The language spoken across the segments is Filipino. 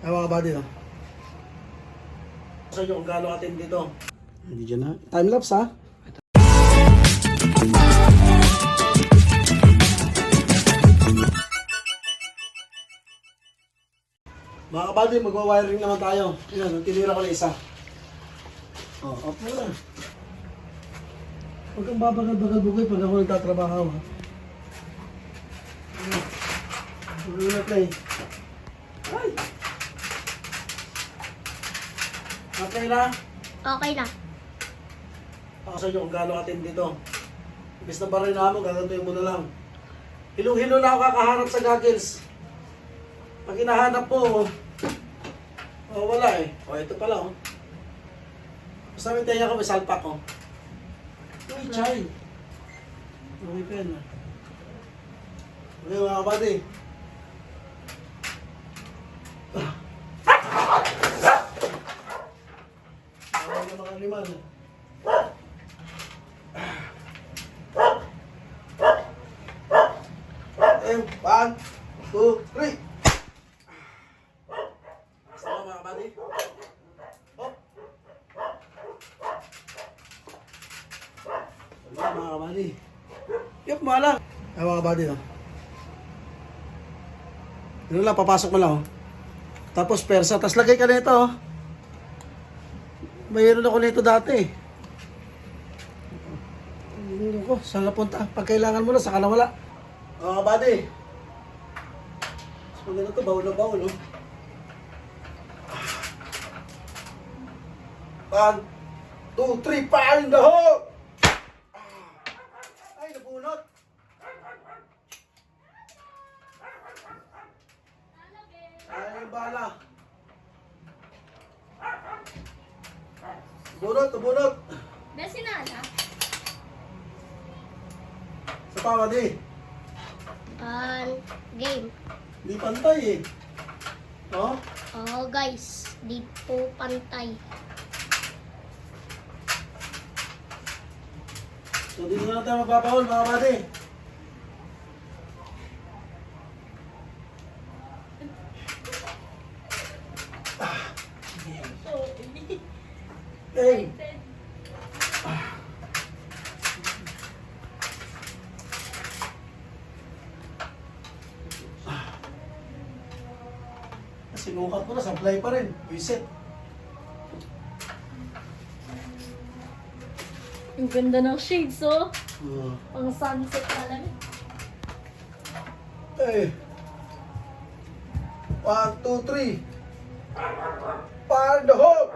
Ay mga buddy, no? Sa inyo kung gaano katindi dito. Hindi dyan na. Time-lapse, ha? Mga kabady, magwa-wiring naman tayo. Yan, tinira ko na isa. Off mo na. Huwag kang babagal-bagal-bugoy pag ako nagtatrabaho, ha? Huwag na play. Ay! Okay na? Okay na. Ako sa inyo kung gaano katindi dito. Ibig na ba rin mo, gagantuin mo na lang. Hilong-hilo na ako kakaharap sa goggles. Pag hinahanap po, wala eh. Ito pala, oh. Basta may tenga ko, may salpak, oh. Uy, chay. Okay pa yan, ah. Okay, mga kabady. Awal na mga liman, eh. One, two, three. Sama mga kabady. Hop. Wala mga kabady. Yup, malang. Ay mga kabady, no? Yun lang, papasok mo lang, oh. Tapos persa, tapos lagay ka nito, oh. Mayroon ako nito dati. Mayroon ko, saan napunta? Pag kailangan mo na, saka na wala. Mga kabady. So, ganito, bawal na bawal, oh. 1, 2, 3, fire in the hole! Ay, nabunot! Ay, yung bala. Bunot, bunot! Besi na ala? Sa tawa di. Game. Di pantay eh. Oh? Oh guys, di po pantay. So, dito na tayo magpapahol, mga kabady. Hey! Sinukat ko na, supply pa rin. Reset. Ang ganda ng shades, oh. Uh, Pang sunset na lang. hey! 1, 2, 3. Fire in the hole!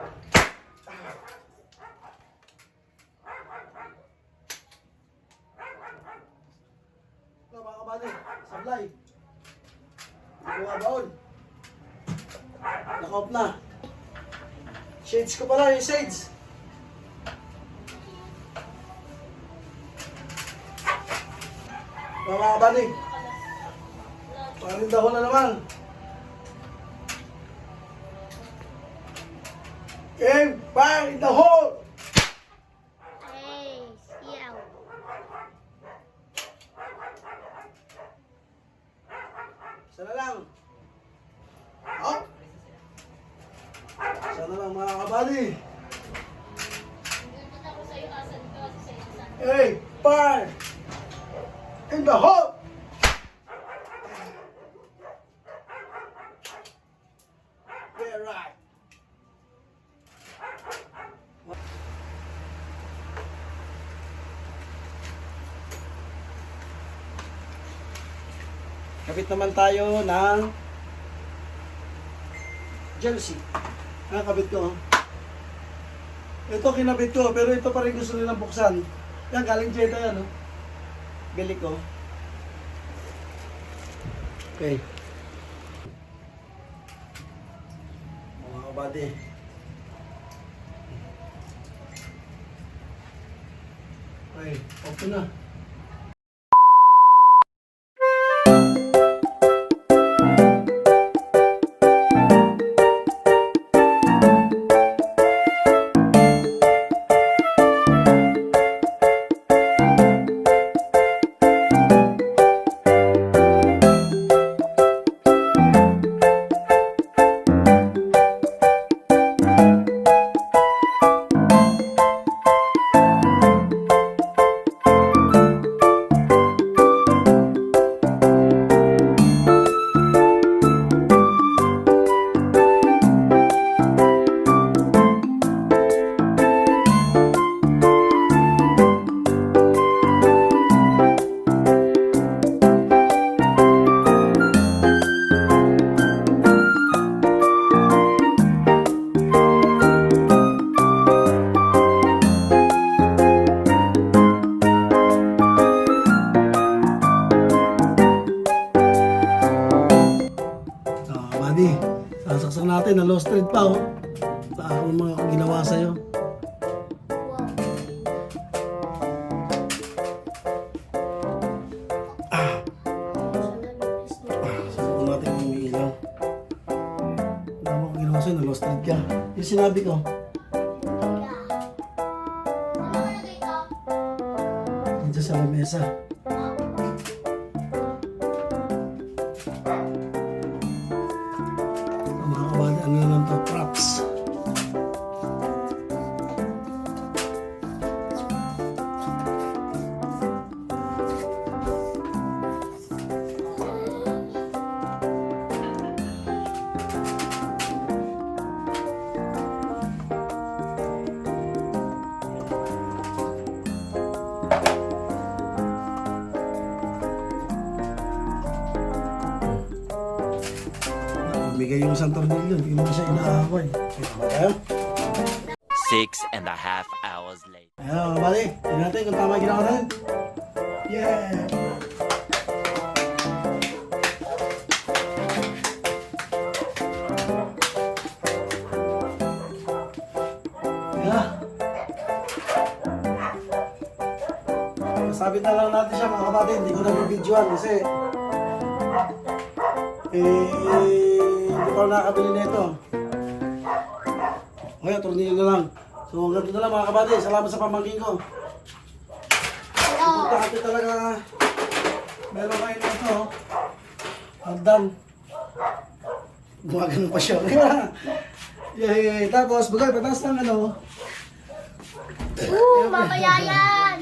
Ito mga kabady, supply. Buha baon. Naka-off na. Shades ko pala, yung shades. Mga kabady. Parinda ko na naman. Game, fire in the hole! Hey, siyaw. Isa na lang. Out! Isa na lang mga kabady. Hey, fire in the hole! Yeah, right. Kapit naman tayo ng jealousy. Kabit ko. Ito kinabit ko, pero ito pa rin gusto nilang buksan. Yan, galing Jetta yan. Oh. Bili ko. Okay. Mga kabady. Okay, off na. Sasaksak natin na lost thread pa, oh. Ano mga ginawa sa'yo? Wow. Sasaksak natin yung ilaw. Ano mga ginawa sa'yo na lost thread ka? Yung sinabi ko, dito sa lamesa. Mga kabady, ano na lang to, props. Bigay yung isang tornilyo, hindi mo siya inaaway. Ayan. 6.5 hours later. Ayan mga kabady, tingnan natin kung tama ginawa natin. Yeah! Ayan. Sabit na lang natin siya mga kabady, hindi ko na bibidyoan kasi hindi pa ako nakakabili nito. Okay, tornilyo na lang. So, hanggang doon na lang mga kabady. Salamat sa pamangkin ko. Importante talaga meron kayo nito. Hagdan. Gumagano pa siya. Yay! Tapos, bagay, pataas ng ano. Mamaya yan!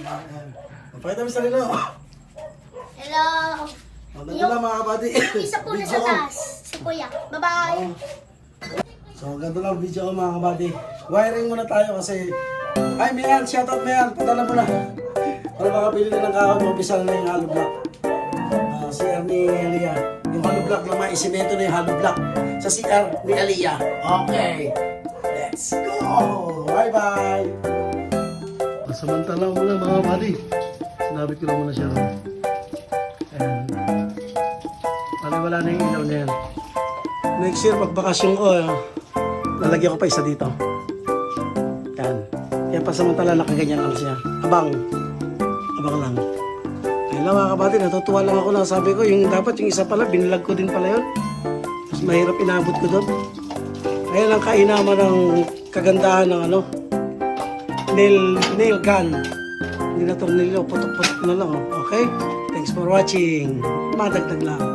Pakita mo sa sarili mo. Hello! Hanggang doon lang mga kabady. Isa po na sa Video ko. taas. Si Kuya. Bye-bye! So, ganito lang video ko mga kabady. Wiring muna tayo kasi... Ay, Mayan! Shoutout Mayan! Padala mo na. Para makapili na ng kahoy, mabisa na yung hollow block. CR ni Aliyah. Yung hollow block lang, maisimento na yung hollow block. Sa CR ni Aliyah. Okay. Let's go! Bye-bye! Pasamantalang muna mga kabady. Sinabit ko lang muna siya. Ayan. Wala na yung ilaw na yan. Next year, magbakasyon ko, lalagyan ko pa isa dito. Yan. Kaya pasamantala nakaganyan lang siya. Abang lang. Ayun lang mga kabady, natutuwa lang ako na sabi ko, yung dapat yung isa pala, binilag ko din pala yun. Mas mahirap inabot ko doon. Ayan ang kainaman ng kagandahan ng ano, nail gun. Hindi na tornilyo, putok-putok na lang. Okay? Thanks for watching. Madagdag lang.